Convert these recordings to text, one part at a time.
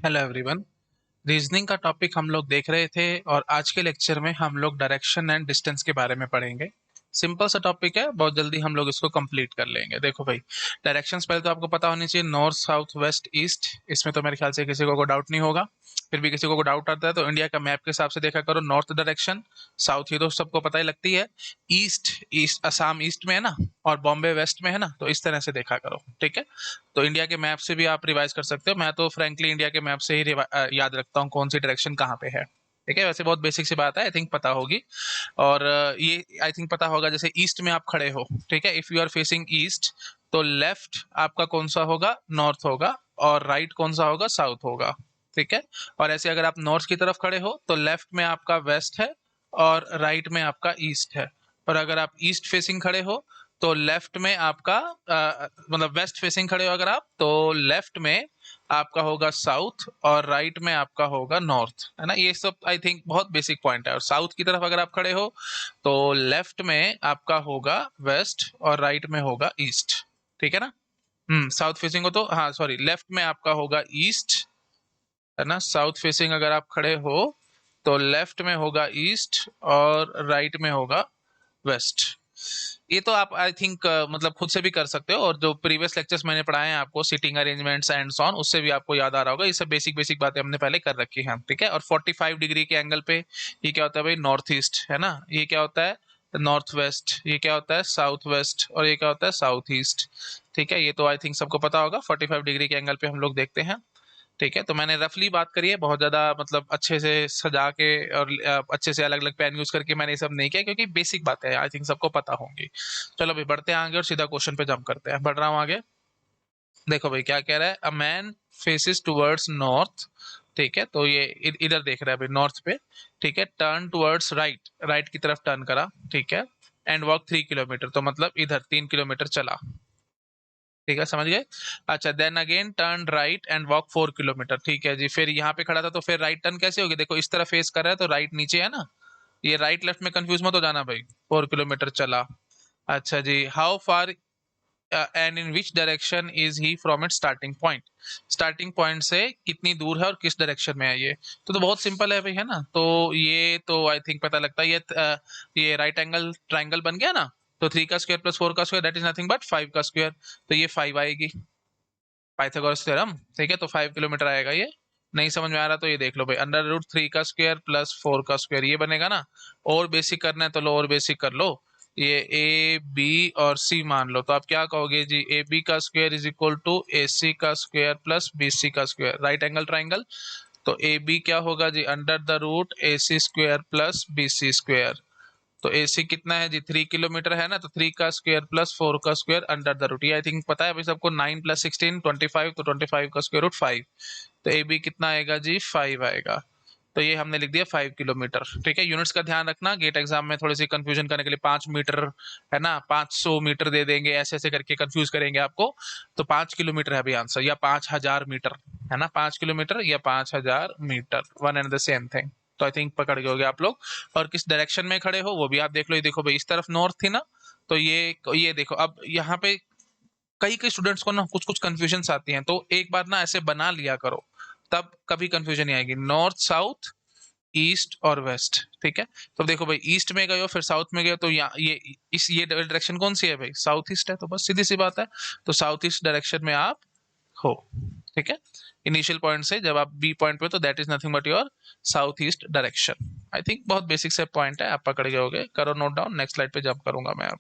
Hello everyone. Reasoning का topic हम लोग देख रहे थे और आज के लेक्चर में हम लोग डायरेक्शन एंड डिस्टेंस के बारे में पढ़ेंगे। सिंपल सा टॉपिक है, बहुत जल्दी हम लोग इसको कंप्लीट कर लेंगे। देखो भाई, डायरेक्शंस पहले तो आपको पता होनी चाहिए, नॉर्थ साउथ वेस्ट ईस्ट। इसमें तो मेरे ख्याल से किसी को डाउट नहीं होगा। फिर भी किसी को डाउट आता है तो इंडिया का मैप के हिसाब से देखा करो, नॉर्थ डायरेक्शन, साउथ ही तो सबको पता ही लगती है। ईस्ट ईस्ट असम ईस्ट में है ना, और बॉम्बे वेस्ट में है ना, तो इस तरह से देखा करो, ठीक है। तो इंडिया के मैप से भी आप रिवाइज कर सकते हो। मैं तो फ्रेंकली इंडिया के मैप से ही याद रखता हूँ कौन सी डायरेक्शन कहाँ पे है, ठीक है। वैसे बहुत बेसिक सी बात है, आई थिंक पता होगी। और ये आई थिंक पता होगा, जैसे ईस्ट में आप खड़े हो, ठीक है, if you are facing east तो लेफ्ट आपका कौन सा होगा, नॉर्थ होगा, और राइट कौन सा होगा, साउथ होगा, ठीक है। और ऐसे अगर आप नॉर्थ की तरफ खड़े हो तो लेफ्ट में आपका वेस्ट है और राइट में आपका ईस्ट है। और अगर आप ईस्ट फेसिंग खड़े हो तो लेफ्ट में आपका मतलब वेस्ट फेसिंग खड़े हो अगर आप, तो लेफ्ट में आपका होगा साउथ और राइट में आपका होगा नॉर्थ, है ना। ये सब आई थिंक बहुत बेसिक पॉइंट है। और साउथ की तरफ अगर आप खड़े हो तो लेफ्ट में आपका होगा वेस्ट और राइट में होगा ईस्ट, ठीक है ना। साउथ फेसिंग हो तो, हाँ सॉरी, लेफ्ट में आपका होगा ईस्ट, है ना। साउथ फेसिंग अगर आप खड़े हो तो लेफ्ट में होगा ईस्ट और राइट में होगा वेस्ट। ये तो आप आई थिंक मतलब खुद से भी कर सकते हो, और जो प्रीवियस लेक्चर्स मैंने पढ़ाए हैं आपको, seating arrangements and so on, उससे भी आपको याद आ रहा होगा। ये सब बेसिक बेसिक बातें हमने पहले कर रखी हैं, ठीक है। और 45 डिग्री के एंगल पे ये क्या होता है भाई, नॉर्थ ईस्ट, है ना। ये क्या होता है, नॉर्थ वेस्ट। ये क्या होता है, साउथ वेस्ट। और ये क्या होता है, साउथ ईस्ट, ठीक है। ये तो आई थिंक सबको पता होगा, 45 डिग्री के एंगल पे हम लोग देखते हैं, ठीक है। तो मैंने रफली बात करी है, बहुत ज्यादा मतलब अच्छे से सजा के और अच्छे से अलग अलग पेन यूज करके मैंने ये सब नहीं किया, क्योंकि बेसिक बातें हैं, आई थिंक सबको पता होंगी। चलो अभी बढ़ते हैं आगे और सीधा क्वेश्चन पे जंप करते हैं। बढ़ रहा हूँ आगे। देखो भाई क्या कह रहा है, a man faces towards north, ठीक है। तो ये इधर देख रहा है भाई, नॉर्थ पे, ठीक है। टर्न टुवर्ड्स राइट, राइट की तरफ टर्न करा, ठीक है। एंड वॉक 3 किलोमीटर, तो मतलब इधर 3 किलोमीटर चला, ठीक है, समझ गए। अच्छा, then again turn right and walk 4 kilometre, ठीक है जी। फिर यहाँ पे खड़ा था तो फिर राइट टर्न कैसे होगी, देखो इस तरह फेस कर रहा है तो राइट नीचे है ना, ये राइट लेफ्ट में कंफ्यूज मत हो जाना भाई। 4 किलोमीटर चला। अच्छा जी, how far and in which direction is he from it starting point, starting point से कितनी दूर है और किस डायरेक्शन में है ये। तो बहुत सिंपल है भाई, है ना। तो ये तो आई थिंक पता लगता है, ये राइट एंगल ट्राइंगल बन गया ना। तो 3 का स्क्वायर प्लस 4 का square, that is nothing but 5 का स्क्वायर। तो ये 5 आएगी, पाइथागोरस थ्योरम, ठीक है। तो 5 किलोमीटर आएगा ये। नहीं समझ में आ रहा तो ये देख लो भाई, अंडर रूट 3 का स्क्वायर प्लस 4 का स्क्वायर, ये बनेगा ना। और बेसिक करना है तो लो, और बेसिक कर लो। ये ए बी और सी मान लो, तो आप क्या कहोगे जी, ए बी का स्क्वायर इज इक्वल टू ए सी का स्क्वायर प्लस बी सी का स्क्वायर, राइट एंगल ट्राइंगल। तो ए बी क्या होगा जी, under the root A C square plus B C square. तो एसी कितना है जी, 3 किलोमीटर है ना, तो 3 का स्क्वायर प्लस 4 का स्क्वायर अंडर द रूट, ये आई थिंक पता है भाई सबको। 9 + 16 25, तो 25 का स्क्वायर रूट 5। तो ए बी कितना आएगा जी, 5 आएगा। तो ये हमने लिख दिया 5 किलोमीटर, ठीक है। यूनिट्स का ध्यान रखना, गेट एग्जाम में थोड़ी सी कंफ्यूजन करने के लिए 5 मीटर, है ना, 500 मीटर दे देंगे, ऐसे ऐसे करके कंफ्यूज करेंगे आपको। तो 5 किलोमीटर है अभी आंसर, या 5000 मीटर, है ना। 5 किलोमीटर या 5000 metre, one and the same thing. तो आई थिंक पकड़ गए होगे आप लोग। और किस डायरेक्शन में खड़े हो वो भी आप देख लो। ये देखो भाई, इस तरफ नॉर्थ थी ना, तो ये देखो अब यहाँ पे कई कई स्टूडेंट्स को ना कुछ कुछ कंफ्यूजन आती हैं, तो एक बार ना ऐसे बना लिया करो, तब कभी कंफ्यूजन नहीं आएगी। नॉर्थ साउथ ईस्ट और वेस्ट, ठीक है। तो देखो भाई, ईस्ट में गए हो फिर साउथ में गए हो, तो यहाँ ये डायरेक्शन कौन सी है भाई, साउथ ईस्ट है, तो बस सीधी सी बात है। तो साउथ ईस्ट डायरेक्शन में आप हो, ठीक है। इनिशियल पॉइंट से जब आप बी पॉइंट पे, तो that is nothing but your south east direction. I think बहुत बेसिक से पॉइंट है, आप पकड़ गए होगे। करो नोट डाउन, नेक्स्ट स्लाइड पे जंप करूंगा मैं। आप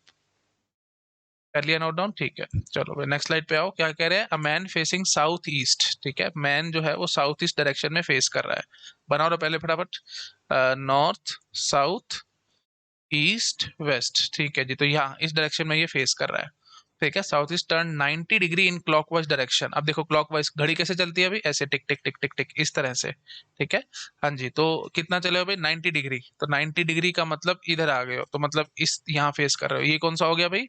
कर लिया नोट डाउन, ठीक है। चलो भाई नेक्स्ट स्लाइड पे आओ। क्या कह रहे हैं, a man facing south east, ठीक है। मैन जो है वो साउथ ईस्ट डायरेक्शन में फेस कर रहा है। बनाओ ना पहले फटाफट, नॉर्थ साउथ ईस्ट वेस्ट, ठीक है जी। तो यहाँ इस डायरेक्शन में ये फेस कर रहा है, ठीक है। South east turn 90 degree in clockwise direction. अब देखो क्लॉकवाइज घड़ी कैसे चलती है अभी, ऐसे टिक टिक टिक टिक टिक इस तरह से, ठीक है। हाँ जी, तो कितना चले हो भाई, 90 डिग्री। तो 90 डिग्री का मतलब इधर आ गए हो, तो मतलब इस यहाँ फेस कर रहे हो। ये कौन सा हो गया भाई,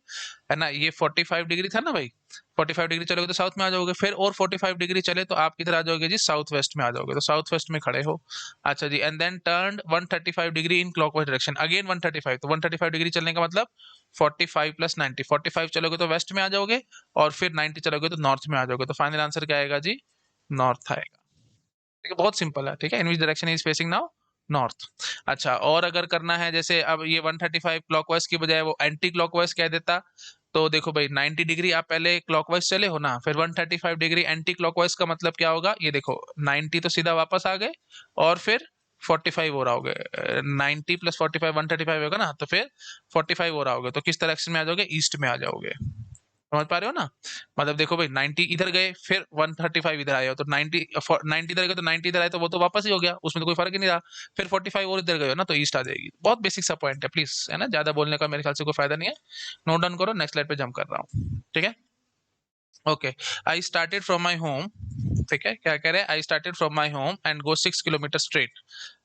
है ना, ये 45 डिग्री था ना भाई। 45 डिग्री चलोगे तो साउथ में आ जाओगे, फिर और 45 डिग्री चले तो आप किधर आ जाओगे जी, साउथ वेस्ट में आ जाओगे। तो साउथ वेस्ट में खड़े हो। अच्छा जी, and then turn 135 degree in clockwise direction, again 135। तो 135 डिग्री चलने का मतलब 45 + 90, 45 चलोगे तो वेस्ट में आ जाओगे, और फिर 90 चलोगे तो नॉर्थ में आ जाओगे। तो फाइनल आंसर क्या आएगा जी, नॉर्थ आएगा। ठीक है, बहुत सिंपल है। ठीक है, in which direction is facing now, north. अच्छा, और अगर करना है जैसे अब ये 135 क्लॉकवाइज की बजाय वो एंटी क्लॉकवाइज कह देता, तो देखो भाई 90 डिग्री आप पहले क्लॉकवाइज चले हो ना, फिर 135 डिग्री एंटी क्लॉकवाइज का मतलब क्या होगा, ये देखो 90 तो सीधा वापस आ गए, और फिर 45 हो रहा होगे, 90 प्लस 45 135 होगा ना, तो फिर 45 हो रहा होगे, तो किस डायरेक्शन में आ जाओगे, ईस्ट में आ जाओगे। समझ पा रहे हो ना, मतलब देखो भाई 90 इधर गए, फिर 135 इधर आए हो, तो 90 इधर गए तो 90 इधर आए, तो वो तो वापस ही हो गया, उसमें तो कोई फर्क ही नहीं रहा। फिर 45 और इधर गए हो ना, तो ईस्ट आ जाएगी। बहुत बेसिक सा पॉइंट है, प्लीज, है ना, ज्यादा बोलने का मेरे ख्याल से कोई फायदा नहीं है। नोट डाउन करो, नेक्स्ट स्लाइड पे जंप कर रहा हूँ। ठीक है, okay. I started from my home. ठीक है, क्या कह रहे हैं, I started from my home and go 6 kilometre straight.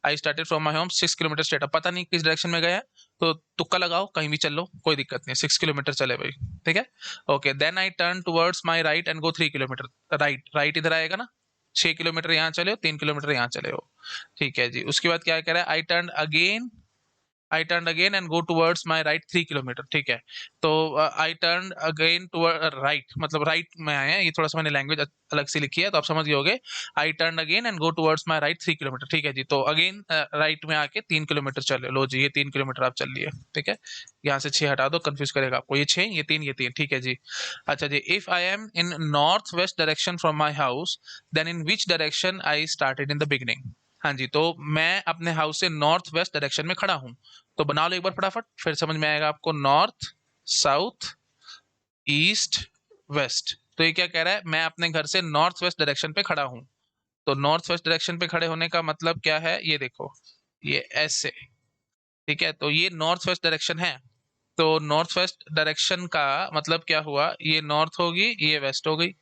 I started from my home 6 kilometre straight. अब पता नहीं किस डायरेक्शन में गया है, तो तुक्का लगाओ, कहीं भी चल लो, कोई दिक्कत नहीं, 6 किलोमीटर चले भाई। ठीक है, okay. Then I turn towards my right and go 3 kilometre. Right, right इधर आएगा ना, 6 किलोमीटर यहाँ चले हो, 3 किलोमीटर यहाँ चले हो। ठीक है जी, उसके बाद क्या कह रहा है, I turn again and go towards my right 3 kilometre. ठीक है, तो I turn again toward right, मतलब राइट में आए हैं, ये थोड़ा सा मैंने लैंग्वेज अलग से लिखी है, तो आप समझ गए होगे। I turn again and go towards my right 3 kilometre. ठीक है जी, तो अगेन राइट में आके 3 किलोमीटर चले लो जी, ये 3 किलोमीटर आप चल लिए। ठीक है, यहाँ से 6 हटा दो, कंफ्यूज करेगा आपको, ये 6, ये 3। ठीक है जी। अच्छा जी, if I am in north west direction from my house, then in which direction I started in the beginning. हाँ जी, तो मैं अपने हाउस से नॉर्थ वेस्ट डायरेक्शन में खड़ा हूँ, तो बना लो एक बार फटाफट, फिर समझ में आएगा आपको। North, south, east, west. तो ये क्या कह रहा है, मैं अपने घर से नॉर्थ वेस्ट डायरेक्शन पे खड़ा हूँ। तो नॉर्थ वेस्ट डायरेक्शन पे खड़े होने का मतलब क्या है, ये देखो, ये ऐसे। ठीक है, तो ये नॉर्थ वेस्ट डायरेक्शन है, तो नॉर्थ वेस्ट डायरेक्शन का मतलब क्या हुआ, ये नॉर्थ होगी, ये वेस्ट हो गई।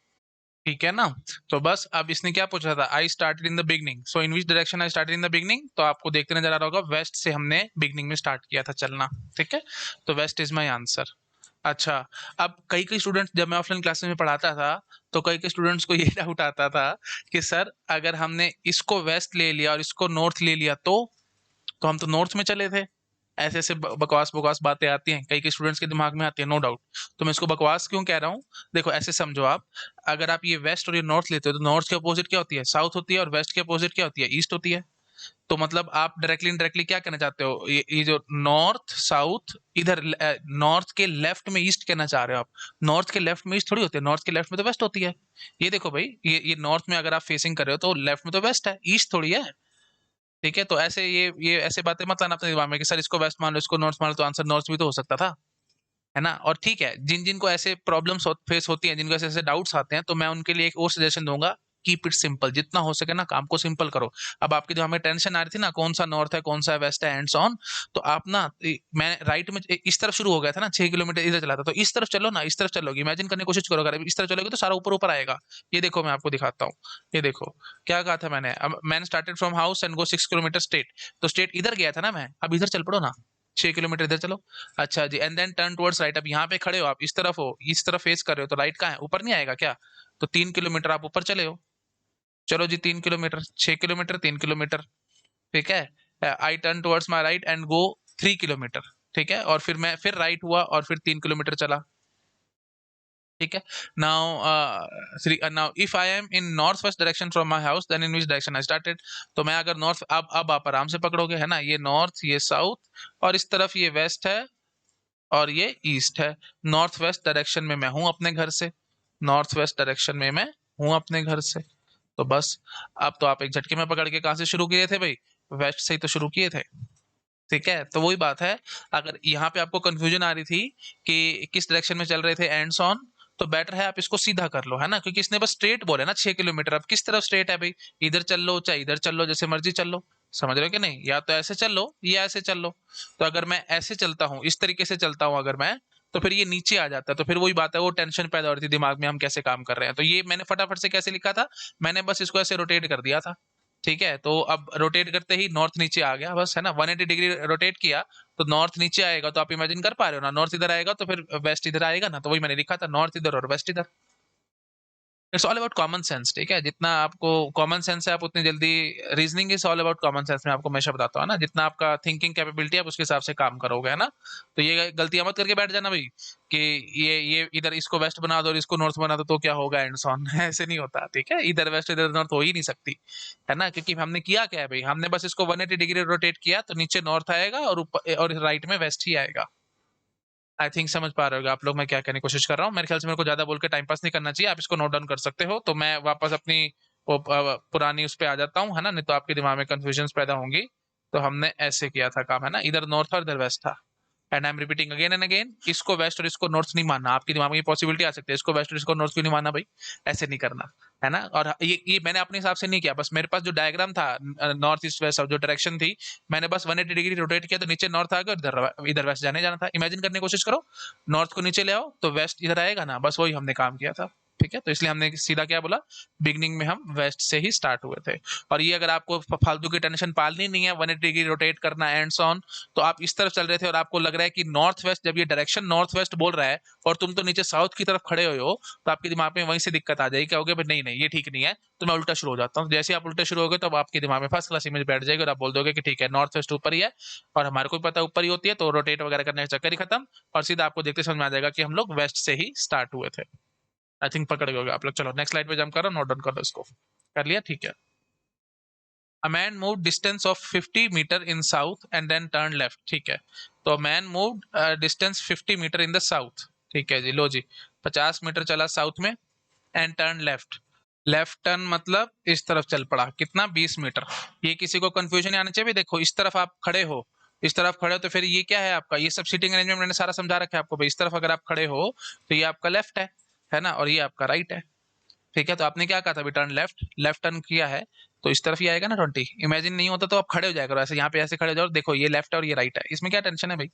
ठीक है ना, तो बस अब इसने क्या पूछा था, आई started in the beginning, so in which direction I started in the beginning, तो आपको देखते नजर आ रहा होगा, वेस्ट से हमने बिगनिंग में स्टार्ट किया था चलना। ठीक है, तो वेस्ट इज माई आंसर। अच्छा, अब कई कई स्टूडेंट्स, जब मैं ऑफलाइन क्लासेस में पढ़ाता था, तो कई कई स्टूडेंट्स को ये डाउट आता था कि सर अगर हमने इसको वेस्ट ले लिया और इसको नॉर्थ ले लिया, तो हम तो नॉर्थ में चले थे। ऐसे ऐसे बकवास बकवास बातें आती हैं, कई कई स्टूडेंट्स के दिमाग में आती है, नो डाउट। तो मैं इसको बकवास क्यों कह रहा हूँ, देखो ऐसे समझो आप, अगर आप ये वेस्ट और ये नॉर्थ लेते हो, तो नॉर्थ के अपोजिट क्या होती है, साउथ होती है, और वेस्ट के अपोजिट क्या होती है, ईस्ट होती है। तो मतलब आप डायरेक्टली इनडायरेक्टली क्या कहना चाहते हो, ये जो नॉर्थ साउथ, इधर नॉर्थ के लेफ्ट में ईस्ट कहना चाह रहे हो आप। नॉर्थ के लेफ्ट में ईस्ट थोड़ी होती है, नॉर्थ के लेफ्ट में तो वेस्ट होती है। ये देखो भाई, ये नॉर्थ में अगर आप फेसिंग कर रहे हो, तो लेफ्ट में तो वेस्ट है, ईस्ट थोड़ी है। ठीक है, तो ऐसे ये ऐसे बातें मत लाना अपने दिमाग में कि सर इसको वेस्ट मान लो, इसको नॉर्थ मान लो, तो आंसर नॉर्थ भी तो हो सकता था, है ना। और ठीक है, जिन जिन को ऐसे प्रॉब्लम्स फेस होती हैं, जिनको ऐसे ऐसे डाउट्स आते हैं, तो मैं उनके लिए एक और सजेशन दूंगा, कीप इट सिंपल, जितना हो सके ना काम को सिंपल करो। अब आपके दिमाग में टेंशन आ रही थी ना, कौन सा नॉर्थ है कौन सा वेस्ट है एंड सो ऑन, तो आप ना, मैं राइट में इस तरफ शुरू हो गया था ना, 6 किलोमीटर इधर चला था, तो इस तरफ चलो ना, इस तरफ चलोगे, इमेजिन करने की कोशिश करो, अगर इस तरफ चलोगे तो सारा ऊपर ऊपर आएगा। ये देखो मैं आपको दिखाता हूँ, ये देखो क्या कहा था मैंने, अब मैंने started from house and go 6 kilometre straight, तो स्ट्रेट इधर गया था ना मैं, अब इधर चल पड़ो ना, 6 किलोमीटर इधर चलो। अच्छा जी, and then turn towards right, अब यहाँ पे खड़े हो आप, इस तरफ हो, इस तरफ फेस कर रहे हो, तो राइट कहाँ है, ऊपर नहीं आएगा क्या, तो 3 किलोमीटर आप ऊपर चले हो। चलो जी, 3 किलोमीटर, 6 किलोमीटर, 3 किलोमीटर। ठीक है, आई turn towards my right and go 3 kilometre. ठीक है, और फिर मैं फिर राइट हुआ और फिर 3 किलोमीटर चला। ठीक है, now if I am in north west direction from my house, then in which direction I started. तो मैं अगर नॉर्थ, अब आप आराम से पकड़ोगे, है ना, ये नॉर्थ, ये साउथ, और इस तरफ ये वेस्ट है, और ये ईस्ट है। नॉर्थ वेस्ट डायरेक्शन में मैं हूं अपने घर से, नॉर्थ वेस्ट डायरेक्शन में मैं हूं अपने घर से। तो बस, अब तो आप एक झटके में पकड़ के कहाँ से शुरू किए थे भाई, वेस्ट से ही तो शुरू किए थे। ठीक है, तो वही बात है, अगर यहाँ पे आपको कंफ्यूजन आ रही थी कि किस डायरेक्शन में चल रहे थे एंड्स ऑन, तो बेटर है आप इसको सीधा कर लो, है ना, क्योंकि इसने बस स्ट्रेट बोले ना 6 किलोमीटर, अब किस तरफ स्ट्रेट है भाई, इधर चल लो चाहे इधर चल लो, जैसे मर्जी चल लो। समझ रहे हो कि नहीं, या तो ऐसे चल लो या ऐसे चल लो। तो अगर मैं ऐसे चलता हूँ, इस तरीके से चलता हूँ अगर मैं, तो फिर ये नीचे आ जाता है, तो फिर वही बात है, वो टेंशन पैदा हो रही थी दिमाग में, हम कैसे काम कर रहे हैं, तो ये मैंने फटाफट से कैसे लिखा था, मैंने बस इसको ऐसे रोटेट कर दिया था। ठीक है, तो अब रोटेट करते ही नॉर्थ नीचे आ गया, बस, है ना, 180 डिग्री रोटेट किया, तो नॉर्थ नीचे आएगा, तो आप इमेजिन कर पा रहे हो ना, नॉर्थ इधर आएगा तो फिर वेस्ट इधर आएगा ना, तो वही मैंने लिखा था, नॉर्थ इधर और वेस्ट इधर। It's all about common sense, ठीक है, जितना आपको कॉमन सेंस है आप उतनी जल्दी, reasoning is all about common sense, मैं आपको हमेशा बताता हूँ ना, जितना आपका थिंकिंग कैपेबिलिटी है आप उसके हिसाब से काम करोगे, है ना। तो ये गलतियां मत करके बैठ जाना भाई कि ये इधर इसको वेस्ट बना दो और इसको नॉर्थ बना दो तो क्या होगा एंड सॉन ऐसे नहीं होता, ठीक है, इधर वेस्ट इधर नॉर्थ हो ही नहीं सकती, है ना, क्योंकि हमने किया क्या है भाई, हमने बस इसको 180 डिग्री रोटेट किया तो नीचे नॉर्थ आएगा और ऊपर और राइट में वेस्ट ही आएगा। आई थिंक समझ पा रहे हो आप लोग मैं क्या कहने की कोशिश कर रहा हूँ, मेरे ख्याल से मेरे को ज्यादा बोल के टाइम पास नहीं करना चाहिए, आप इसको नोट डाउन कर सकते हो, तो मैं वापस अपनी वो पुरानी उस पे आ जाता हूँ, है ना, नहीं तो आपके दिमाग में कंफ्यूजन पैदा होंगी। तो हमने ऐसे किया था काम, है ना, इधर नॉर्थ और इधर वेस्ट था, and I am repeating again and again, इसको वेस्ट और इसको नॉर्थ नहीं मानना, आपके दिमाग में ये पॉसिबिलिटी आ सकती है, इसको वेस्ट और इसको नॉर्थ क्यों नहीं मानना भाई, ऐसे नहीं करना, है ना। और ये मैंने अपने हिसाब से नहीं किया, बस मेरे पास जो डायग्राम था नॉर्थ ईस्ट वेस्ट जो डायरेक्शन थी, मैंने बस 180 डिग्री रोटेट किया तो नीचे नॉर्थ आ गया और इधर इधर वेस्ट जाने जाना था, इमेजिन करने की कोशिश करो, नॉर्थ को नीचे ले आओ तो वेस्ट इधर आएगा ना, बस वही हमने काम किया था, ठीक है, तो इसलिए हमने सीधा क्या बोला, बिगनिंग में हम वेस्ट से ही स्टार्ट हुए थे। और ये अगर आपको फालतू की टेंशन पालनी नहीं है, 180 डिग्री रोटेट करना एंड सो ऑन, तो आप इस तरफ चल रहे थे और आपको लग रहा है कि नॉर्थ वेस्ट, जब ये डायरेक्शन नॉर्थ वेस्ट बोल रहा है और तुम तो नीचे साउथ की तरफ खड़े हुए हो, तो आपके दिमाग में वहीं से दिक्कत आ जाएगी, कहोगे नहीं नहीं ये ठीक नहीं है, तो मैं उल्टा शुरू हो जाता हूँ, जैसे आप उल्टा शुरू हो गए तो आपके दिमाग में फर्स्ट क्लास इमेज बैठ जाएगी और आप बोल दोगे कि ठीक है नॉर्थ वेस्ट ऊपर ही है, और हमारे को भी पता है ऊपर ही होती है, तो रोटेट वगैरह करने का चक्कर ही खत्म, और सीधा आपको देखते समझ में आ जाएगा कि हम लोग वेस्ट से ही स्टार्ट हुए थे। आई थिंक पकड़ गए आप लोग, चलो नेक्स्ट स्लाइड पे जंप करो, नोट डाउन कर लो इसको, कर लिया, ठीक है। A man moved distance of 50 metre in south and then turned left, ठीक है, तो man moved distance 50 metre in the south, ठीक है जी, लो जी, 50 मीटर चला साउथ में and turn left, left turn मतलब इस तरफ चल पड़ा, कितना 20 मीटर, ये किसी को कंफ्यूजन नहीं आना चाहिए, देखो इस तरफ आप खड़े हो, इस तरफ खड़े हो तो फिर ये क्या है आपका, ये सब सीटिंग अरेंजमेंट मैंने सारा समझा रखा है आपको भाई, इस तरफ अगर आप खड़े हो तो ये आपका लेफ्ट है ना, और ये आपका राइट है, ठीक है, तो आपने क्या कहा था अभी, टर्न लेफ्ट, लेफ्ट टर्न किया है तो इस तरफ ही आएगा ना 20, इमेजिन नहीं होता तो आप खड़े हो जाएगा ऐसे, यहाँ पे ऐसे खड़े हो जाओ, देखो ये लेफ्ट है और ये राइट है, इसमें क्या टेंशन है भाई,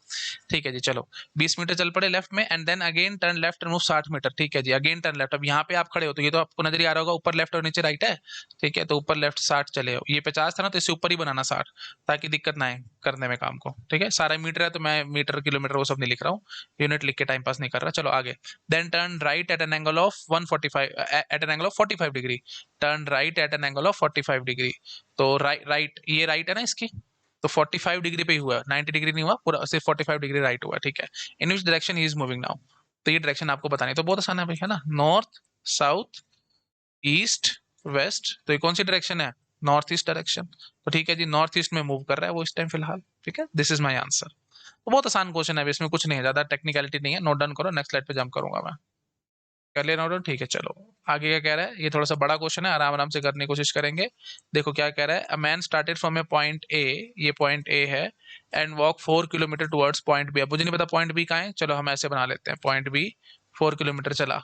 ठीक है जी, चलो 20 मीटर चल पड़े लेफ्ट में and then again turn left move 60 metre, ठीक है जी, अगेन टर्न लेफ्ट, अब यहाँ पे आप खड़े हो तो ये तो आपको नजर ही आ रहा होगा ऊपर लेफ्ट और नीचे राइट है, ठीक है, तो ऊपर लेफ्ट 60 चले हो, ये 50 था ना तो इससे ऊपर ही बनाना 60, ताकि दिक्कत ना आए करने में काम को, ठीक है, सारा मीटर है तो मैं मीटर किलोमीटर वो सब नहीं लिख रहा हूँ, यूनिट लिख के टाइम पास नहीं कर रहा, चलो आगे, then turn right at an angle of 145 at an angle of 45 degree, turn right at an angle of 45 degree, तो राइट राइट ये राइट है ना इसकी, तो 45 डिग्री पे ही हुआ, 90 डिग्री नहीं हुआ पूरा, सिर्फ 45 डिग्री राइट हुआ, ठीक है, in which direction he is moving now, तो ये डायरेक्शन आपको बतानी है, तो बहुत आसान है भाई, है ना, नॉर्थ साउथ ईस्ट वेस्ट, तो ये कौन सी डायरेक्शन है, नॉर्थ ईस्ट डायरेक्शन, तो ठीक है जी, नॉर्थ ईस्ट में मूव कर रहा है वो इस टाइम फिलहाल, ठीक है, दिस इज माई आंसर, तो बहुत आसान क्वेश्चन है, इसमें कुछ नहीं है, ज्यादा टेक्निकलिटी नहीं है, नोट डाउन करो, नेक्स्ट स्लाइड पे जंप करूंगा मैं, कर लिया नोट, ठीक है, चलो आगे क्या कह रहा है, ये थोड़ा सा बड़ा क्वेश्चन है, आराम आराम से करने की कोशिश करेंगे, देखो क्या कह रहा है, a man started from a point A, ये पॉइंट ए है, and walk 4 kilometre towards point B, अब मुझे नहीं पता पॉइंट बी कहाँ है, चलो हम ऐसे बना लेते हैं, पॉइंट बी 4 किलोमीटर चला,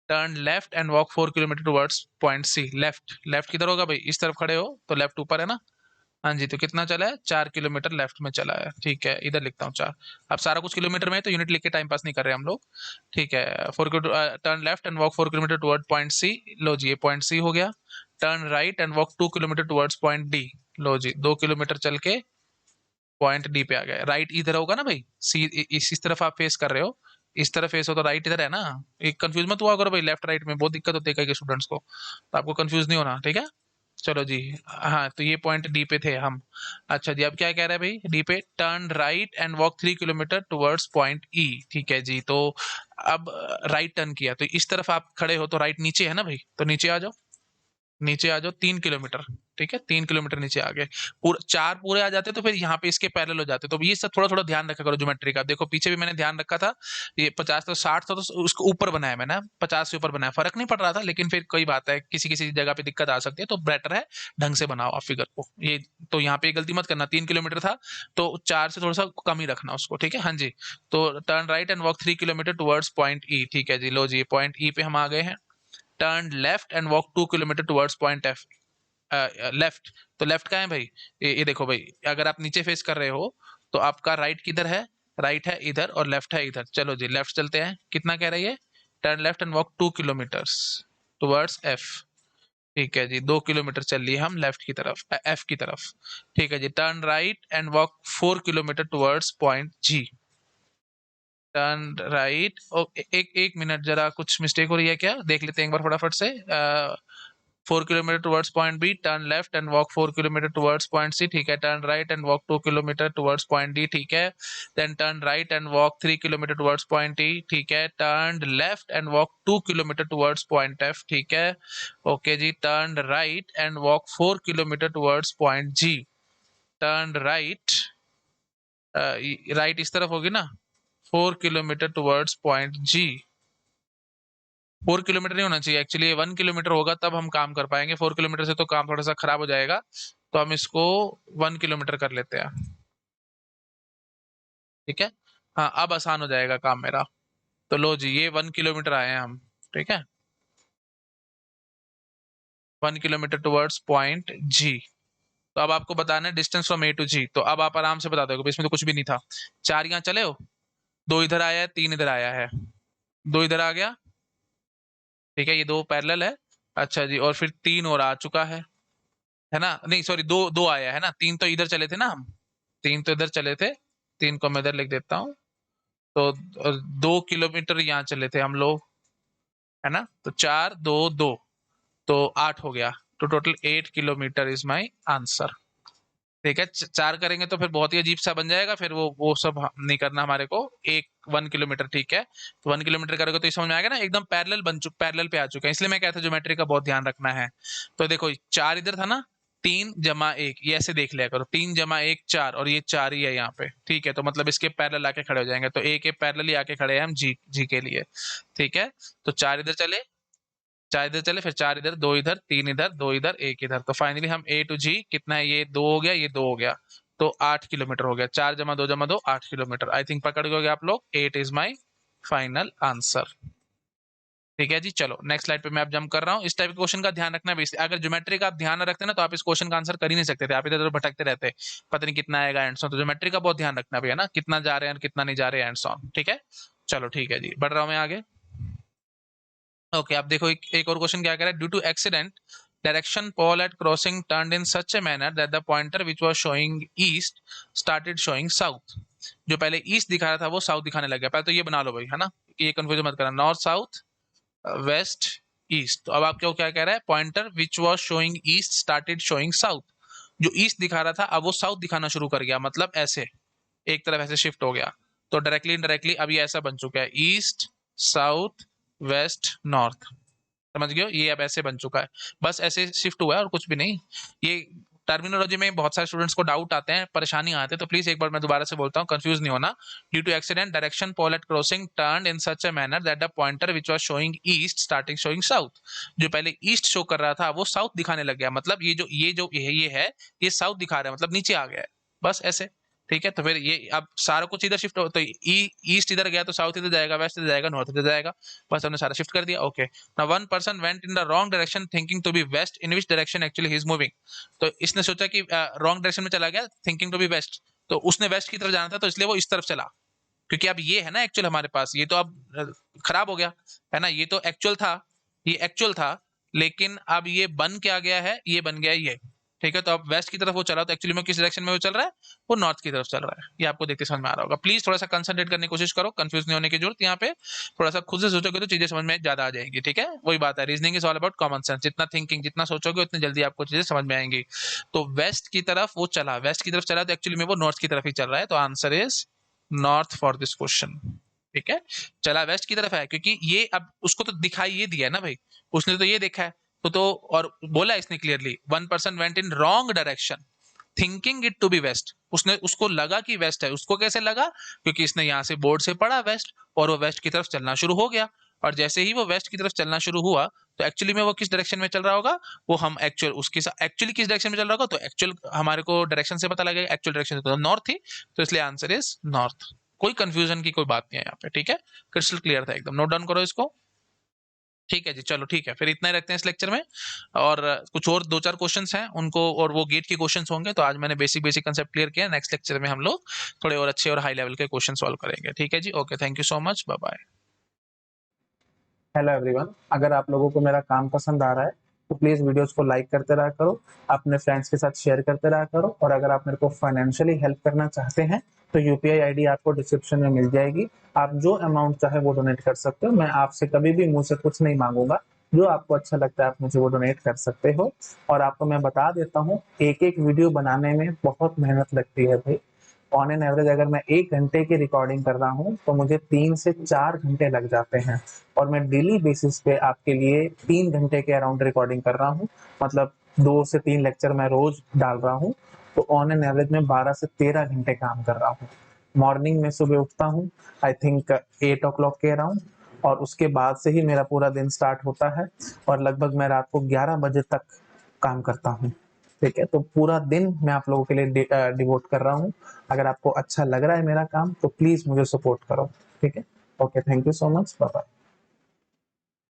turn left and walk 4 kilometre towards point C, left left किधर होगा भाई, इस तरफ खड़े हो तो लेफ्ट ऊपर है ना, हाँ जी, तो कितना चला है, 4 किलोमीटर लेफ्ट में चला है, ठीक है, इधर लिखता हूँ 4, अब सारा कुछ किलोमीटर में है तो यूनिट लिख के टाइम पास नहीं कर रहे हम लोग, ठीक है, turn left and walk 4 kilometre toward point C, लो जी ये पॉइंट सी हो गया, turn right and walk 2 kilometre towards point D, लो जी 2 किलोमीटर चल के पॉइंट डी पे आ गए, राइट इधर होगा ना भाई, सी इस तरफ आप फेस कर रहे हो, इस तरफ फेस हो तो राइट इधर है ना, एक कंफ्यूज मत हुआ करो भाई, लेफ्ट राइट में बहुत दिक्कत होती है कई स्टूडेंट्स को, तो आपको कंफ्यूज नहीं होना, ठीक है, चलो जी, हाँ तो ये पॉइंट डी पे थे हम, अच्छा जी, अब क्या कह रहा है भाई, डी पे turn right and walk 3 kilometre towards point E, ठीक है जी, तो अब राइट टर्न किया तो इस तरफ आप खड़े हो तो राइट नीचे है ना भाई, तो नीचे आ जाओ, नीचे आ जाओ 3 किलोमीटर, ठीक है, 3 किलोमीटर नीचे आ गए, पूरा 4 पूरे आ जाते तो फिर यहाँ पे इसके पैरेलल हो जाते, तो ये सब थोड़ा थोड़ा ध्यान रखा करो ज्योमेट्री का, देखो पीछे भी मैंने ध्यान रखा था, ये 50 तो 60 था तो उसको ऊपर बनाया मैंने, 50 से ऊपर बनाया, फर्क नहीं पड़ रहा था, लेकिन फिर कोई बात है, किसी किसी जगह पे दिक्कत आ सकती है, तो बेटर है ढंग से बनाओ आप फिगर को, ये तो यहाँ पे गलती मत करना, 3 किलोमीटर था तो 4 से थोड़ा सा कम ही रखना उसको, ठीक है, हाँ जी, तो turn right and walk 3 kilometre towards point E, ठीक है जी, लो जी पॉइंट ई पे हम आ गए हैं, turn left and walk 2 kilometre towards point F, left, तो लेफ्ट का है भाई, ये देखो भाई, अगर आप नीचे फेस कर रहे हो तो आपका राइट किधर है, राइट है इधर और लेफ्ट है इधर, चलो जी लेफ्ट चलते हैं, कितना कह रही है, turn left and walk 2 kilometres towards F, ठीक है जी 2 किलोमीटर चल लिए हम लेफ्ट की तरफ, एफ की तरफ, ठीक है जी, turn right and walk 4 kilometre towards point G, turn right. एक मिनट, जरा कुछ मिस्टेक हो रही है क्या, देख लेते हैं एक बार फटाफट से। 4 kilometre towards point B, turn left and walk 4 kilometre towards point C, ठीक है। Turn right and walk 2 kilometre towards point D, ठीक है। Then turn right and walk 3 kilometre towards point E, ठीक है। Turn left and walk 2 kilometre towards point F, ठीक है। Okay जी, turn right and walk 4 kilometre towards point G. Turn right, right इस तरफ होगी ना, 4 किलोमीटर टुवर्ड्स पॉइंट जी। 4 kilometre नहीं होना चाहिए एक्चुअली, 1 किलोमीटर होगा तब हम काम कर पाएंगे। 4 किलोमीटर से तो काम थोड़ा सा खराब हो जाएगा, तो हम इसको 1 किलोमीटर कर लेते हैं, ठीक है। हाँ, अब आसान हो जाएगा काम मेरा। तो लो जी, ये 1 किलोमीटर आए हैं हम, ठीक है। 1 किलोमीटर टुवर्ड्स पॉइंट जी। तो अब आपको बताना है डिस्टेंस फ्रॉम ए टू जी। तो अब आप आराम से बता दोगे, इसमें तो कुछ भी नहीं था। 4 यहाँ चले हो, 2 इधर आया है, 3 इधर आया है, 2 इधर आ गया, ठीक है। ये 2 पैरेलल है, अच्छा जी। और फिर 3 और आ चुका है ना। नहीं सॉरी, 2 2 आया है ना, 3 तो इधर चले थे ना हम, 3 तो इधर चले थे। 3 को मैं इधर लिख देता हूँ। तो 2 किलोमीटर यहाँ चले थे हम लोग, है ना। तो 4 2 2, तो 8 हो गया। तो total 8 kilometre is my answer, ठीक है। 4 करेंगे तो फिर बहुत ही अजीब सा बन जाएगा, फिर वो सब नहीं करना हमारे को। 1 किलोमीटर, ठीक है। तो 1 किलोमीटर करोगे तो इस समझ में आएगा ना, एकदम पैरेलल पैरेलल पे आ चुका है। इसलिए मैं कहता हूँ ज्योमेट्री का बहुत ध्यान रखना है। तो देखो 4 इधर था ना, 3 जमा 1, ये ऐसे देख लिया करो, 3 जमा 1 4, और ये 4 ही है यहाँ पे, ठीक है। तो मतलब इसके पैरेलल आके खड़े हो जाएंगे, तो ए के पैरेलल ही आके खड़े हैं हम जी जी के लिए, ठीक है। तो 4 इधर चले, 4 इधर चले, फिर 4 इधर, 2 इधर, 3 इधर, 2 इधर, 1 इधर। तो फाइनली हम ए टू जी कितना है, ये 2 हो गया, ये 2 हो गया, तो 8 किलोमीटर हो गया। 4 जमा 2 8 किलोमीटर। आई थिंक पकड़ गए आप लोग। 8 इज माई फाइनल आंसर, ठीक है जी। चलो नेक्स्ट स्लाइड पे मैं अब जंप कर रहा हूँ। इस टाइप के क्वेश्चन का ध्यान रखना है। अगर ज्योमेट्री का आप ध्यान न रखते ना, तो आप इस क्वेश्चन का आंसर कर ही नहीं सकते थे, आप इधर उधर भटकते रहते, पता नहीं कितना आएगा एंड सॉन। तो ज्योमेट्री का बहुत ध्यान रखना भैया ना, कितना जा रहे हैं कितना नहीं जा रहे हैं एंड सॉन, ठीक है। चलो ठीक है जी, बढ़ रहा हूँ मैं आगे। ओके, आप देखो एक और क्वेश्चन क्या कह रहा है। Due to accident, direction pole at crossing turned in such a manner that the pointer which was showing east started showing south. जो पहले ईस्ट दिखा रहा था वो साउथ दिखाने लग गया। पहले तो ये बना लो भाई, है ना, ये कंफ्यूज मत करना, नॉर्थ साउथ वेस्ट ईस्ट। तो अब आप क्या कह रहा है, pointer which was showing east started showing south. जो ईस्ट दिखा रहा था अब वो साउथ दिखाना शुरू कर गया, मतलब ऐसे एक तरफ ऐसे शिफ्ट हो गया। तो डायरेक्टली इनडायरेक्टली अब ये ऐसा बन चुका है, ईस्ट साउथ वेस्ट नॉर्थ, समझ गए हो। ये अब ऐसे बन चुका है, बस ऐसे शिफ्ट हुआ है और कुछ भी नहीं। ये टर्मिनोलॉजी में बहुत सारे स्टूडेंट्स को डाउट आते हैं, परेशानी आते हैं, तो प्लीज एक बार मैं दोबारा से बोलता हूँ, कंफ्यूज नहीं होना। Due to accident, direction pole at crossing turn in such a manner that the pointer which was showing east starting showing south. जो पहले ईस्ट शो कर रहा था वो साउथ दिखाने लग गया, मतलब ये है, ये साउथ दिखा रहा है, मतलब नीचे आ गया है, बस ऐसे, ठीक है। तो फिर ये अब सारा कुछ इधर शिफ्ट हो, तो ईस्ट इधर गया तो साउथ इधर जाएगा, वेस्ट इधर जाएगा, नॉर्थ इधर जाएगा, बस हमने सारा शिफ्ट कर दिया। Okay, now one person went in the wrong direction thinking to be west, in which direction actually he is moving. तो इसने सोचा कि रॉन्ग डायरेक्शन में चला गया, थिंकिंग टू बी वेस्ट, तो उसने वेस्ट की तरफ जाना था, तो इसलिए वो इस तरफ चला। क्योंकि अब ये है ना एक्चुअल हमारे पास, ये तो अब खराब हो गया, है ना। ये तो एक्चुअल था, ये एक्चुअल था, लेकिन अब ये बन क्या गया है, ये बन गया ये, ठीक है। तो अब वेस्ट की तरफ वो चला, तो एक्चुअली में किस डायरेक्शन में वो चल रहा है, वो नॉर्थ की तरफ चल रहा है। ये आपको देखते समझ में आ रहा होगा। प्लीज थोड़ा सा कंसंट्रेट करने की कोशिश करो, कंफ्यूज नहीं होने की जरूरत यहाँ पे। थोड़ा सा खुद से सोचोगे तो चीजें समझ में ज्यादा आ जाएंगी, ठीक है। वही बात है, reasoning is all about common sense. जितना थिंकिंग, जितना सोचोगे उतनी जल्दी आपको चीजें समझ में आएंगी। तो वेस्ट की तरफ वो चला, वेस्ट की तरफ चला, तो एक्चुअली में वो नॉर्थ की तरफ ही चल रहा है। तो answer is north for this question, ठीक है। चला वेस्ट की तरफ है, क्योंकि ये अब उसको तो दिखाई ये दिया है ना भाई, उसने तो ये देखा है। और बोला इसने clearly, one person went in wrong direction thinking it to be west. उसने, उसको लगा कि वेस्ट है। उसको कैसे लगा, क्योंकि इसने यहाँ से बोर्ड से पढ़ा वेस्ट, और वो वेस्ट की तरफ चलना शुरू हो गया। और जैसे ही वो वेस्ट की तरफ चलना शुरू हुआ, तो एक्चुअली में वो किस डायरेक्शन में चल रहा होगा, वो हम एक्चुअल उसके साथ एक्चुअली किस डायरेक्शन में चल रहा होगा, तो एक्चुअल हमारे को डायरेक्शन से पता लगेगा, एक्चुअल डायरेक्शन तो नॉर्थ थी, तो इसलिए आंसर इज नॉर्थ। कोई कंफ्यूजन की कोई बात नहीं है यहाँ पे, ठीक है। क्रिस्टल क्लियर था एकदम, नोट डाउन करो इसको, ठीक है जी। चलो ठीक है, फिर इतना ही रखते हैं इस लेक्चर में। और कुछ और 2-4 क्वेश्चंस हैं उनको, और वो गेट के क्वेश्चंस होंगे। तो आज मैंने बेसिक बेसिक कंसेप्ट क्लियर किया, नेक्स्ट लेक्चर में हम लोग थोड़े और अच्छे और हाई लेवल के क्वेश्चन सॉल्व करेंगे, ठीक है जी। Okay, thank you so much, bye bye. Hello everyone, अगर आप लोगों को मेरा काम पसंद आ रहा है तो प्लीज वीडियोस को लाइक करते रहा करो, अपने फ्रेंड्स के साथ शेयर करते रहा करो। और अगर आप मेरे को फाइनेंशियली हेल्प करना चाहते हैं तो यूपीआई आईडी आपको डिस्क्रिप्शन में मिल जाएगी। आप जो अमाउंट चाहे वो डोनेट कर सकते हो। मैं आपसे कभी भी मुंह से कुछ नहीं मांगूंगा, जो आपको अच्छा लगता है आप मुझे वो डोनेट कर सकते हो। और आपको मैं बता देता हूँ, एक एक वीडियो बनाने में बहुत मेहनत लगती है भाई। ऑन एन एवरेज अगर मैं 1 घंटे की रिकॉर्डिंग कर रहा हूँ तो मुझे 3 से 4 घंटे लग जाते हैं। और मैं डेली बेसिस पे आपके लिए 3 घंटे के अराउंड रिकॉर्डिंग कर रहा हूँ, मतलब 2 से 3 लेक्चर मैं रोज डाल रहा हूँ। तो ऑन एन एवरेज में 12 से 13 घंटे काम कर रहा हूँ। मॉर्निंग में सुबह उठता हूँ, आई थिंक 8 o'clock के अराउंड, और उसके बाद से ही मेरा पूरा दिन स्टार्ट होता है। और लगभग मैं रात को 11 बजे तक काम करता हूँ। ठीक है, तो पूरा दिन मैं आप लोगों के लिए डिवोट कर रहा हूँ। अगर आपको अच्छा लग रहा है मेरा काम तो प्लीज मुझे सपोर्ट करो। ठीक है, okay, thank you so much, bye bye.